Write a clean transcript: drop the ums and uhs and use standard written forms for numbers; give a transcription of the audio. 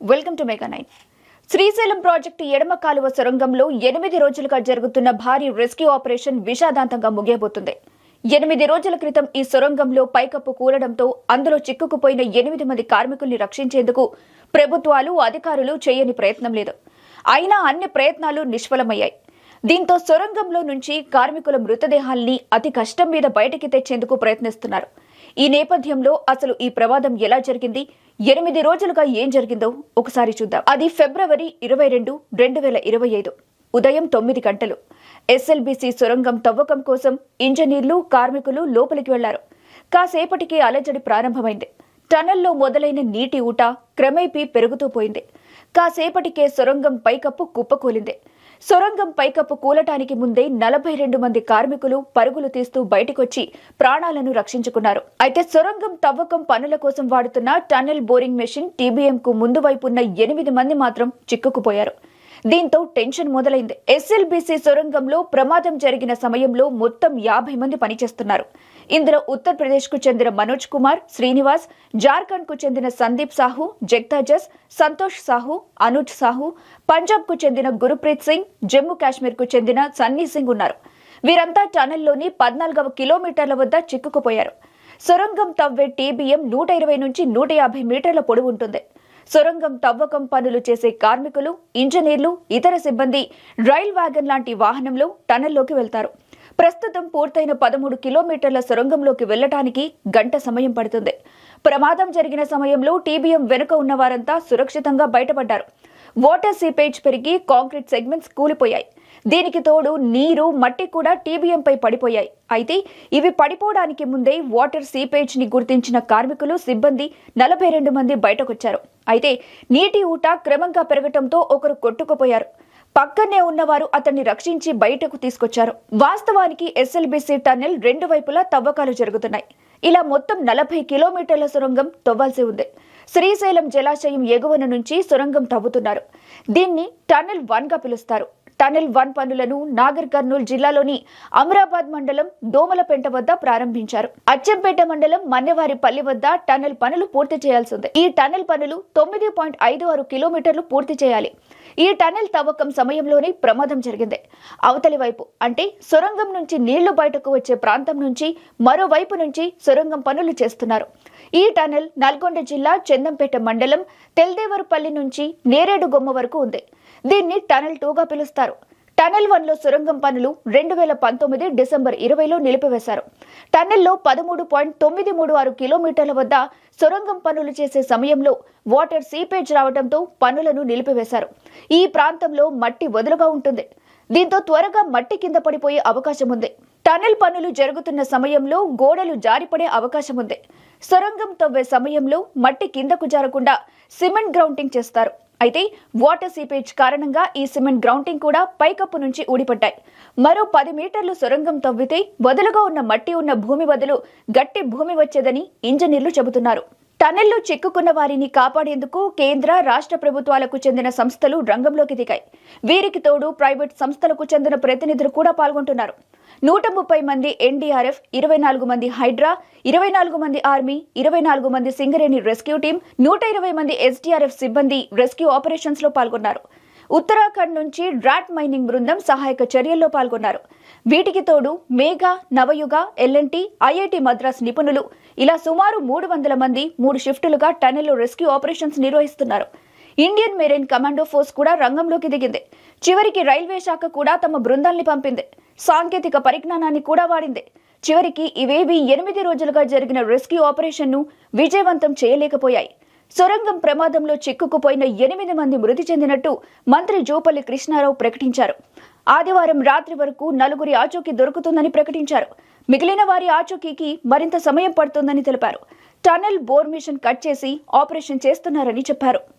Welcome to mega 9. Srisailam project ఎడమ కాలువ సొరంగంలో 8 రోజులుగా జరుగుతున్న భారీ రెస్క్యూ ఆపరేషన్ విషాదాంతంగా ముగియబోతుంది. 8 రోజుల క్రితం ఈ సొరంగంలో పైకప్పు కూలడంతో అందులో చిక్కుకుపోయిన 8 మంది కార్మికుల్ని రక్షించేందుకు ప్రభుత్వాలు, అధికారులు చేయని ప్రయత్నం లేదు. అయినా అన్ని ప్రయత్నాలు నిష్ఫలమయ్యాయి. దీంతో సొరంగంలో నుంచి కార్మికుల మృతదేహాల్ని అతి కష్టం మీద బయటికి తెచ్చేందుకు ప్రయత్నిస్తున్నారు. ఈ నేపథ్యంలో అసలు ఈ ప్రమాదం ఎలా జరిగింది, 8 రోజులుగా ఏం జరిగిందో ఒకసారి చూద్దాం. అది ఫిబ్రవరి 22, 2025 ఉదయం 9 గంటలు. ఎస్ఎల్బీసీ సొరంగం తవ్వకం కోసం ఇంజనీర్లు, కార్మికులు లోపలికి వెళ్లారు. కాసేపటికి అలజడి ప్రారంభమైంది. టనల్లో మొదలైన నీటి ఊట క్రమేపీ పెరుగుతూ పోయింది. కాసేపటికే సొరంగం పైకప్పు కుప్పకూలింది. సొరంగం పైకప్పు కూలటానికి ముందే 42 మంది కార్మికులు పరుగులు తీస్తూ బయటకొచ్చి ప్రాణాలను రక్షించుకున్నారు. అయితే సొరంగం తవ్వకం పనుల కోసం వాడుతున్న టనల్ బోరింగ్ మెషిన్ టీబీఎంకు ముందు వైపున్న 8 మంది మాత్రం చిక్కుకుపోయారు. దీంతో టెన్షన్ మొదలైంది. ఎస్ఎల్బీసీ సొరంగంలో ప్రమాదం జరిగిన సమయంలో మొత్తం 50 మంది పనిచేస్తున్నారు. ఇందులో ఉత్తరప్రదేశ్ కు చెందిన మనోజ్ కుమార్, శ్రీనివాస్, జార్ఖండ్ కు చెందిన సందీప్ సాహు, జగ్తాజస్, సంతోష్ సాహు, అనుజ్ సాహు, పంజాబ్ కు చెందిన గురుప్రీత్ సింగ్, జమ్మూ కాశ్మీర్ కు చెందిన సన్నీ సింగ్ ఉన్నారు. వీరంతా టనల్లోని 14వ కిలోమీటర్ల వద్ద చిక్కుకుపోయారు. సొరంగం తవ్వే టీబీఎం 120 నుంచి 150 మీటర్ల పొడవు ఉంటుంది. సొరంగం తవ్వకం పనులు చేసే కార్మికులు, ఇంజనీర్లు, ఇతర సిబ్బంది రైల్ వ్యాగన్ లాంటి వాహనంలో టనల్లోకి వెళ్తారు. ప్రస్తుతం పూర్తయిన 13 కిలోమీటర్ల సొరంగంలోకి వెళ్లటానికి గంట సమయం పడుతుంది. ప్రమాదం జరిగిన సమయంలో టీబీఎం వెనుక ఉన్న వారంతా సురక్షితంగా బయటపడ్డారు. వాటర్ సీపేజ్ పెరిగి కాంక్రీట్ సెగ్మెంట్స్ కూలిపోయాయి. దీనికి తోడు నీరు, మట్టి కూడా టీబీఎంపై పడిపోయాయి. అయితే ఇవి పడిపోవడానికి ముందే వాటర్ సీపేజ్ ని గుర్తించిన కార్మికులు, సిబ్బంది 42 మంది బయటకొచ్చారు. అయితే నీటి ఊట క్రమంగా పెరగటంతో ఒకరు కొట్టుకుపోయారు. పక్కనే ఉన్నవారు అతన్ని రక్షించి బయటకు తీసుకొచ్చారు. వాస్తవానికి ఎస్ఎల్బీసీ టన్నెల్ 2 వైపులా తవ్వకాలు జరుగుతున్నాయి. ఇలా మొత్తం 40 కిలోమీటర్ల సొరంగం తవ్వాల్సి ఉంది. శ్రీశైలం జలాశయం ఎగువన నుంచి సొరంగం తవ్వుతున్నారు. దీన్ని టన్నెల్ 1 గా పిలుస్తారు. టనెల్ 1 పనులను నాగర్ కర్నూల్ జిల్లాలోని అమరాబాద్ మండలం దోమలపెంట వద్ద ప్రారంభించారు. అచ్చంపేట మండలం మన్నెవారిపల్లి వద్ద టనెల్ పనులు పూర్తి చేయాల్సి ఉంది. ఈ టనెల్ పనులు 9.56 కిలోమీటర్లు పూర్తి చేయాలి. ఈ టనెల్ తవ్వకం సమయంలోనే ప్రమాదం జరిగింది. అవతలి వైపు అంటే సొరంగం నుంచి నీళ్లు బయటకు వచ్చే ప్రాంతం నుంచి మరోవైపు నుంచి సొరంగం పనులు చేస్తున్నారు. ఈ టనెల్ నల్గొండ జిల్లా చందంపేట మండలం తెల్దేవరపల్లి నుంచి నేరేడుగొమ్మ వరకు ఉంది. దీన్ని టనెల్ 2 గా పిలుస్తారు. టనెల్ 1 లో సొరంగం పనులు 2019 డిసెంబర్ 20లో నిలిపివేశారు. టనెల్లో 13.936 కిలోమీటర్ల వద్ద సొరంగం పనులు చేసే సమయంలో వాటర్ సీపేజ్ రావడంతో పనులను నిలిపివేశారు. ఈ ప్రాంతంలో మట్టి వదులుగా ఉంటుంది. దీంతో త్వరగా మట్టి కింద పడిపోయే అవకాశం ఉంది. టనెల్ పనులు జరుగుతున్న సమయంలో గోడలు జారిపడే అవకాశం ఉంది. సొరంగం తవ్వే సమయంలో మట్టి కిందకు జారకుండా సిమెంట్ గ్రౌండింగ్ చేస్తారు. అయితే వాటర్ సీపేజ్ కారణంగా ఈ సిమెంట్ గ్రౌండింగ్ కూడా పైకప్పు నుంచి ఊడిపడ్డాయి. మరో 10 మీటర్లు సొరంగం తవ్వితే వదులుగా ఉన్న మట్టి ఉన్న భూమి బదులు గట్టి భూమి వచ్చేదని ఇంజనీర్లు చెబుతున్నారు. టనెల్లో చిక్కుకున్న వారిని కాపాడేందుకు కేంద్ర, రాష్ట్ర ప్రభుత్వాలకు చెందిన సంస్థలు రంగంలోకి దిగాయి. వీరికి తోడు ప్రైవేట్ సంస్థలకు చెందిన ప్రతినిధులు కూడా పాల్గొంటున్నారు. 130 మంది ఎన్డీఆర్ఎఫ్, 24 మంది హైడ్రా, 24 మంది ఆర్మీ, 24 మంది సింగరేణి రెస్క్యూ టీం, 120 మంది ఎస్డీఆర్ఎఫ్ సిబ్బంది రెస్క్యూ ఆపరేషన్స్ లో పాల్గొన్నారు. ఉత్తరాఖండ్ నుంచి డ్రాట్ మైనింగ్ బృందం సహాయక చర్యల్లో పాల్గొన్నారు. వీటికి తోడు మేఘా, నవయుగ, ఎల్ఎన్టీ, ఐఐటి మద్రాస్ నిపుణులు ఇలా సుమారు 300 మంది 3 షిఫ్టులుగా టనెల్లో రెస్క్యూ ఆపరేషన్స్ నిర్వహిస్తున్నారు. ఇండియన్ మెరైన్ కమాండో ఫోర్స్ కూడా రంగంలోకి దిగింది. చివరికి రైల్వే శాఖ కూడా తమ బృందాల్ని పంపింది. సాంకేతిక పరిజ్ఞానాన్ని కూడా వాడింది. చివరికి ఇవేవి 8 రోజులుగా జరిగిన రెస్క్యూ ఆపరేషన్ ను విజయవంతం చేయలేకపోయాయి. సొరంగం ప్రమాదంలో చిక్కుకుపోయిన 8 మంది మృతి చెందినట్టు మంత్రి జూపల్లి కృష్ణారావు ప్రకటించారు. ఆదివారం రాత్రి వరకు 4 ఆచూకీ దొరుకుతుందని ప్రకటించారు. మిగిలిన వారి ఆచూకీకి మరింత సమయం పడుతుందని తెలిపారు. టనెల్ బోర్ మిషన్ కట్ చేసి ఆపరేషన్ చేస్తున్నారని చెప్పారు.